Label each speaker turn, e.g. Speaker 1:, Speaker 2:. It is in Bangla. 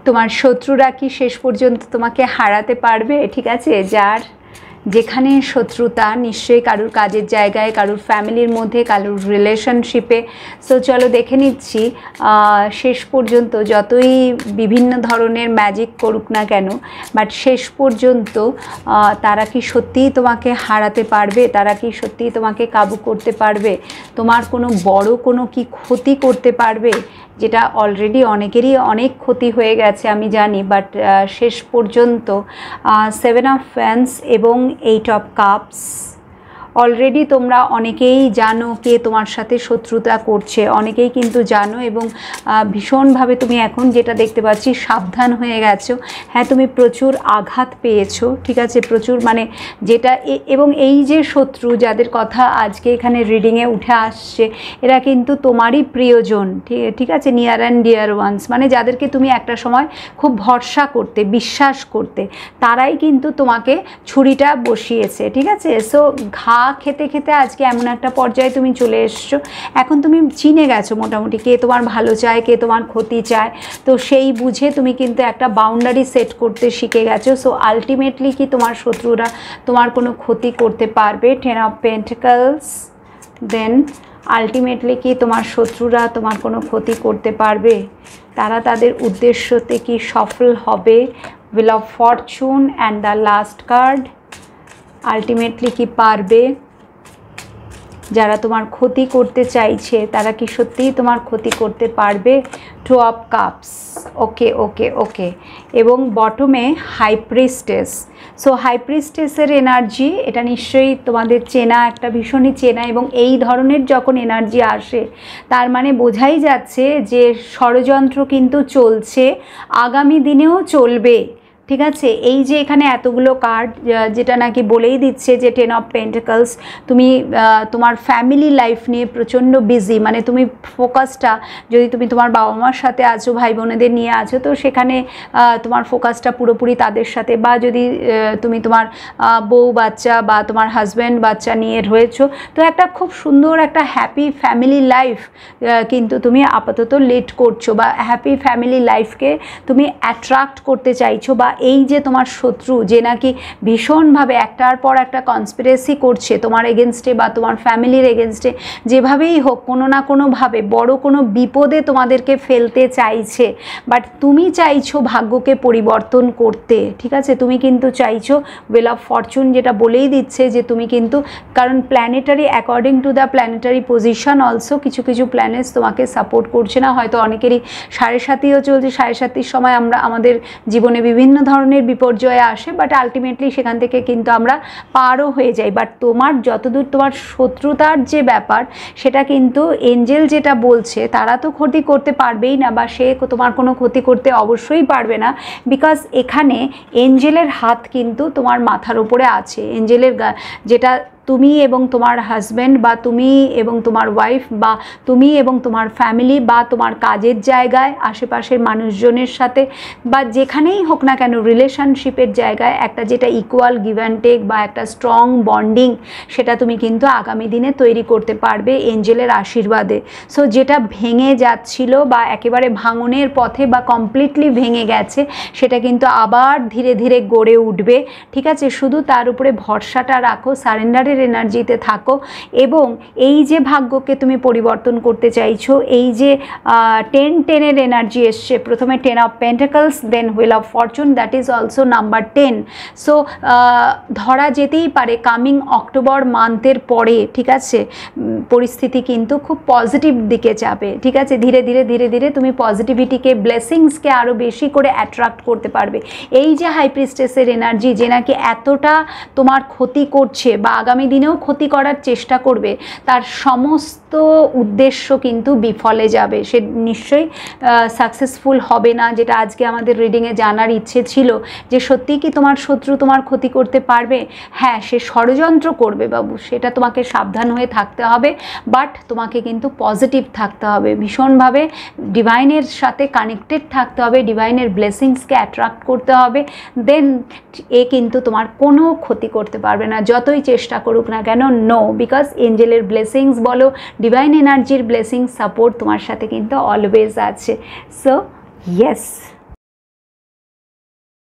Speaker 1: তোমার শত্রুরা কি শেষ পর্যন্ত তোমাকে হারাতে পারবে? ঠিক আছে, যার যেখানে শত্রুতা নিশ্চয়ই কারুর কাজের জায়গায়, কারুর ফ্যামিলির মধ্যে, কারুর রিলেশনশিপে। সো চলো দেখে নিচ্ছি শেষ পর্যন্ত যতই বিভিন্ন ধরনের ম্যাজিক করুক না কেন, বাট শেষ পর্যন্ত তারা কি সত্যিই তোমাকে হারাতে পারবে? তারা কি সত্যিই তোমাকে কাবু করতে পারবে? তোমার কোনো বড় কোনো কি ক্ষতি করতে পারবে? যেটা অলরেডি অনেকেরই অনেক ক্ষতি হয়ে গেছে আমি জানি, বাট শেষ পর্যন্ত 7 অফ ফ্যান্স এবং 8 অফ কাপস। অলরেডি তোমরা অনেকেই জানো কে তোমার সাথে শত্রুতা করছে, অনেকেই কিন্তু জানো, এবং ভীষণভাবে তুমি এখন যেটা দেখতে পাচ্ছি সাবধান হয়ে গেছো। হ্যাঁ, তুমি প্রচুর আঘাত পেয়েছো, ঠিক আছে, প্রচুর, মানে যেটা এবং এই যে শত্রু যাদের কথা আজকে এখানে রিডিংয়ে উঠে আসছে, এরা কিন্তু তোমারই প্রিয়জন, ঠিক আছে, নিয়ার অ্যান্ড ডিয়ার ওয়ান্স, মানে যাদেরকে তুমি একটা সময় খুব ভরসা করতে, বিশ্বাস করতে, তারাই কিন্তু তোমাকে ছুরিটা বসিয়েছে, ঠিক আছে। সো ঘা খেতে খেতে আজকে এমন একটা পর্যায়ে তুমি চলে এসছো, এখন তুমি চিনে গেছো মোটামুটি কে তোমার ভালো চায়, কে তোমার ক্ষতি চায়। তো সেই বুঝে তুমি কিন্তু একটা বাউন্ডারি সেট করতে শিখে গেছো। সো আলটিমেটলি কি তোমার শত্রুরা তোমার কোনো ক্ষতি করতে পারবে? 10 অফ পেন্টিকলস। দেন আলটিমেটলি কি তোমার শত্রুরা তোমার কোনো ক্ষতি করতে পারবে? তারা তাদের উদ্দেশ্যতে কি সফল হবে? Wheel of Fortune and the last card. Ultimately কি পারবে? যারা তোমার ক্ষতি করতে চাইছে তারা কি সত্যিই তোমার ক্ষতি করতে পারবে? 2 of cups. Okay okay okay. এবং বটমে হাই প্রিস্টেস। সো হাই প্রিস্টেসের এনার্জি, এটা নিশ্চয়ই তোমাদের চেনা, একটা ভীষণই চেনা, এবং এই ধরনের যখন এনার্জি আসে তার মানে বোঝাই যাচ্ছে যে ষড়যন্ত্র কিন্তু চলছে, আগামী দিনেও চলবে, ঠিক আছে। এই যে এখানে এতগুলো কার্ড যেটা নাকি বলেই দিচ্ছে যে 10 অফ পেন্টিকলস, তুমি তোমার ফ্যামিলি লাইফ নিয়ে প্রচণ্ড বিজি, মানে তুমি ফোকাসটা, যদি তুমি তোমার বাবা মার সাথে আছো, ভাই বোনেদের নিয়ে আছো, তো সেখানে তোমার ফোকাসটা পুরোপুরি তাদের সাথে, বা যদি তুমি তোমার বউ বাচ্চা বা তোমার হাজব্যান্ড বাচ্চা নিয়ে রয়েছো, তো একটা খুব সুন্দর একটা হ্যাপি ফ্যামিলি লাইফ কিন্তু তুমি আপাতত লিড করছো, বা হ্যাপি ফ্যামিলি লাইফকে তুমি অ্যাট্রাক্ট করতে চাইছো। বা এই যে তোমার শত্রু যে নাকি ভীষণভাবে একটার পর একটা কনস্পিরেসি করছে তোমার এগেনস্টে বা তোমার ফ্যামিলির এগেনস্টে, যেভাবেই হোক কোনো না কোনোভাবে বড় কোনো বিপদে তোমাদেরকে ফেলতে চাইছে, বাট তুমি চাইছো ভাগ্যকে পরিবর্তন করতে, ঠিক আছে। তুমি কিন্তু চাইছো হুইল অফ ফরচুন, যেটা বলেই দিচ্ছে যে তুমি কিন্তু, কারণ planetary, according to the planetary position also কিছু কিছু প্ল্যানেটস তোমাকে সাপোর্ট করছে না, হয়তো অনেকেরই 7.5ও চলছে, 7.5 সময় আমরা আমাদের জীবনে বিভিন্ন ধরনের বিপর্যয় আসে, বাট আলটিমেটলি সেখান থেকে কিন্তু আমরা পারও হয়ে যাই। বাট তোমার যতদূর তোমার শত্রুতার যে ব্যাপার, সেটা কিন্তু এঞ্জেল যেটা বলছে, তারা তো ক্ষতি করতে পারবেই না, বা সে তোমার কোনো ক্ষতি করতে অবশ্যই পারবে না, বিকজ এখানে এঞ্জেলের হাত কিন্তু তোমার মাথার উপরে আছে। এঞ্জেলের যেটা তুমি এবং তোমার হাজব্যান্ড, বা তুমি এবং তোমার ওয়াইফ, বা তুমি এবং তোমার ফ্যামিলি, বা তোমার কাজের জায়গায় আশেপাশের মানুষজনের সাথে, বা যেখানেই হোক না কেন রিলেশনশিপের জায়গায় একটা যেটা ইকুয়াল গিভ অ্যান্ড টেক বা একটা স্ট্রং বন্ডিং, সেটা তুমি কিন্তু আগামী দিনে তৈরি করতে পারবে এঞ্জেলের আশীর্বাদে। সো যেটা ভেঙে যাচ্ছিল বা একেবারে ভাঙনের পথে বা কমপ্লিটলি ভেঙে গেছে, সেটা কিন্তু আবার ধীরে ধীরে গড়ে উঠবে, ঠিক আছে। শুধু তার উপরে ভরসাটা রাখো, সারেন্ডারের এনার্জিতে থাকো, এবং এই যে ভাগ্যকে তুমি পরিবর্তন করতে চাইছো, এই যে 10-10-এর এনার্জি এসছে, প্রথমে 10 of pentacles, then wheel of fortune, that is also number 10। So ধরা যেতেই পারে কামিং অক্টোবর মান্থের পরে, ঠিক আছে, পরিস্থিতি কিন্তু খুব পজিটিভ দিকে যাবে, ঠিক আছে। ধীরে ধীরে ধীরে ধীরে তুমি পজিটিভিটিকে, ব্লেসিংসকে আরও বেশি করে অ্যাট্রাক্ট করতে পারবে। এই যে হাই প্রিস্টেসের এনার্জি যে নাকি এতটা তোমার ক্ষতি করছে বা আগামী দিনেও ক্ষতি করার চেষ্টা করবে, তার সমস্ত উদ্দেশ্য কিন্তু বিফলে যাবে, সে নিশ্চয়ই সাকসেসফুল হবে না। যেটা আজকে আমাদের রিডিংয়ে জানার ইচ্ছে ছিল যে সত্যিই কি তোমার শত্রু তোমার ক্ষতি করতে পারবে? হ্যাঁ, সে ষড়যন্ত্র করবে বাবু, সেটা তোমাকে সাবধান হয়ে থাকতে হবে, বাট তোমাকে কিন্তু পজিটিভ থাকতে হবে, ভীষণভাবে ডিভাইনের সাথে কানেক্টেড থাকতে হবে, ডিভাইনের ব্লেসিংসকে অ্যাট্রাক্ট করতে হবে, দেন এ কিন্তু তোমার কোনো ক্ষতি করতে পারবে না, যতই চেষ্টা করুক না কেন। নো, বিকজ এঞ্জেলের ব্লেসিংস বলো, ডিভাইন এনার্জির ব্লেসিংস, সাপোর্ট তোমার সাথে কিন্তু অলওয়েজ আছে। So yes.